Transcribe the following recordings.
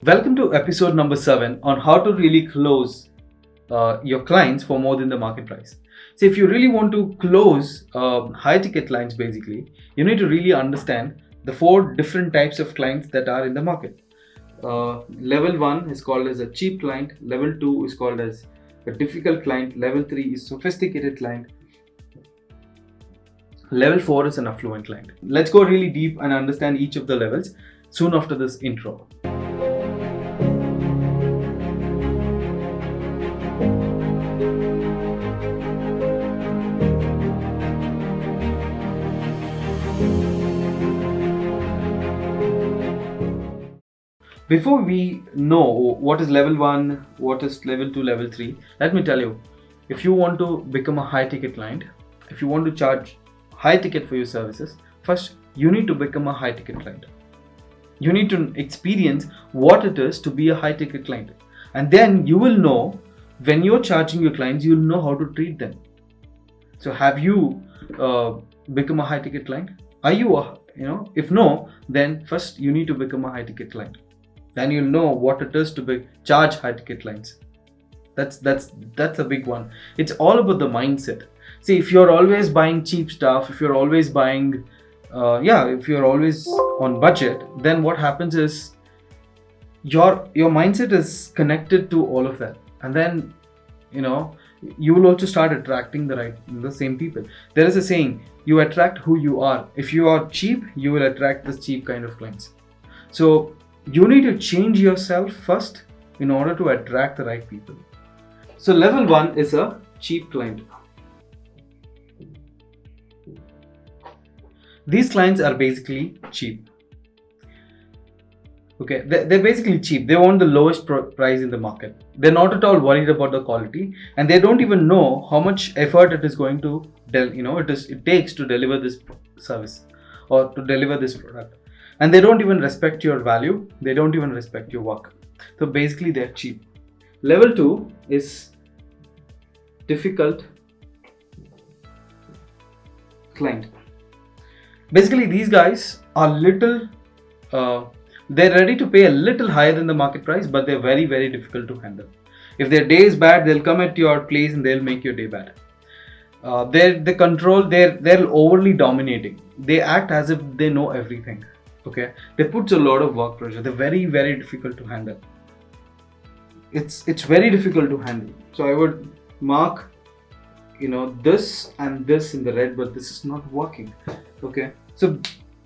Welcome to episode number 7 on how to really close your clients for more than the market price. So, if you really want to close high ticket clients, basically, you need to really understand the 4 different types of clients that are in the market. Level 1 is called as a cheap client, level 2 is called as a difficult client, level 3 is sophisticated client, level 4 is an affluent client. Let's go really deep and understand each of the levels soon after this intro. Before we know what is level 1, what is level 2, level 3, let me tell you, if you want to become a high ticket client, if you want to charge high ticket for your services, first you need to become a high ticket client. You need to experience what it is to be a high ticket client. And then you will know when you're charging your clients, you'll know how to treat them. So have you become a high ticket client? Are you if no, then first you need to become a high ticket client. Then you'll know what it is to charge high ticket clients. That's a big one. It's all about the mindset. See, if you're always buying cheap stuff, if you're always buying if you're always on budget, then what happens is your mindset is connected to all of that, and then you will also start attracting the same people. There is a saying, you attract who you are. If you are cheap, you will attract this cheap kind of clients. So you need to change yourself first in order to attract the right people. So level 1 is a cheap client. These clients are basically cheap. Okay, they're basically cheap. They want the lowest price in the market. They're not at all worried about the quality, and they don't even know how much effort it is going to it takes to deliver this service or to deliver this product. And they don't even respect your value. They don't even respect your work. So basically they're cheap. Level 2 is difficult client. Basically these guys are they're ready to pay a little higher than the market price, but they're very, very difficult to handle. If their day is bad, they'll come at your place and they'll make your day bad. They're overly dominating. They act as if they know everything. Okay, they put a lot of work pressure. They're very, very difficult to handle. It's very difficult to handle. So I would mark this and this in the red, but this is not working. Okay, so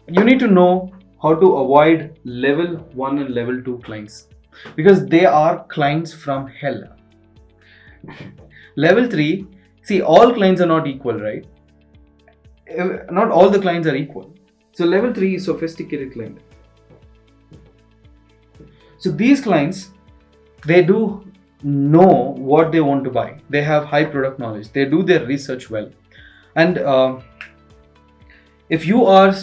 you need to know how to avoid level 1 and level 2 clients, because they are clients from hell. Level 3, see, all clients are not equal, right? Not all the clients are equal. So level 3 is sophisticated client. So these clients, they do know what they want to buy. They have high product knowledge. They do their research well. And if you are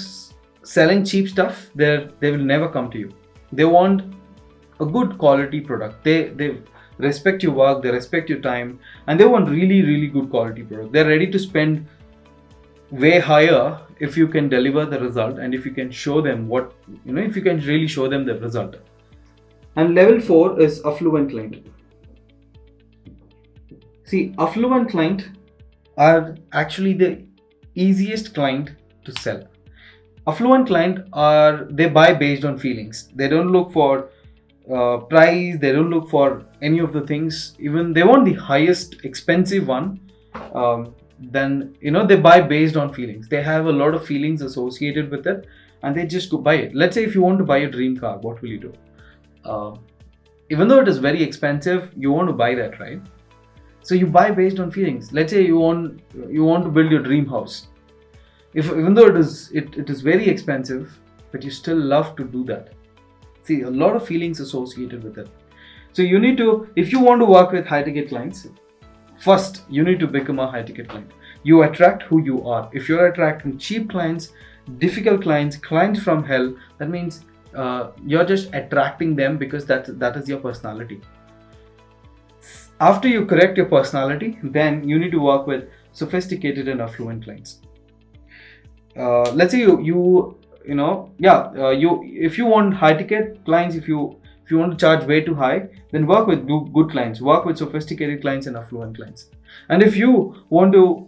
selling cheap stuff, they will never come to you. They want a good quality product. They respect your work, they respect your time, and they want really, really good quality product. They're ready to spend way higher if you can deliver the result, and if you can show them if you can really show them the result. And level 4 is affluent client. See, affluent client are actually the easiest client to sell. Affluent client they buy based on feelings. They don't look for price. They don't look for any of the things. Even they want the highest expensive one. Then they buy based on feelings. They have a lot of feelings associated with it, and they just go buy it. Let's say if you want to buy a dream car, what will you do? Even though it is very expensive, you want to buy that, right? So you buy based on feelings. Let's say you want to build your dream house. Even though it is very expensive, but you still love to do that. See, a lot of feelings associated with it. So you need to, if you want to work with high ticket clients, first you need to become a high ticket client. You attract who you are. If you're attracting cheap clients, difficult clients, clients from hell, that means you're just attracting them because that is your personality. After you correct your personality, then you need to work with sophisticated and affluent clients. Let's say if you want high ticket clients, if you If you want to charge way too high, then work with good clients, work with sophisticated clients and affluent clients. And if you want to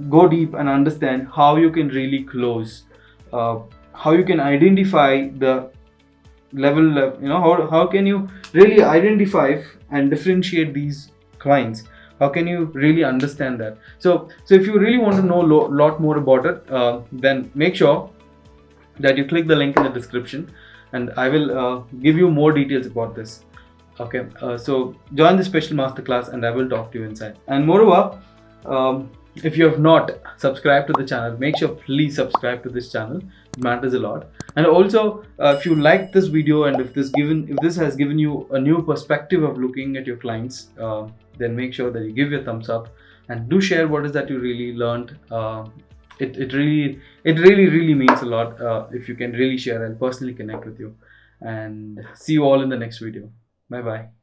go deep and understand how you can really close, how you can identify the level, how can you really identify and differentiate these clients, how can you really understand that. So if you really want to know lot more about it, then make sure that you click the link in the description, and I will give you more details about this. Okay, so join the special masterclass and I will talk to you inside. And moreover, if you have not subscribed to the channel, make sure please subscribe to this channel. It matters a lot. And also, if you liked this video and if this has given you a new perspective of looking at your clients, then make sure that you give your thumbs up and do share what is that you really learned. It really means a lot if you can really share and personally connect with you. And see you all in the next video. Bye bye.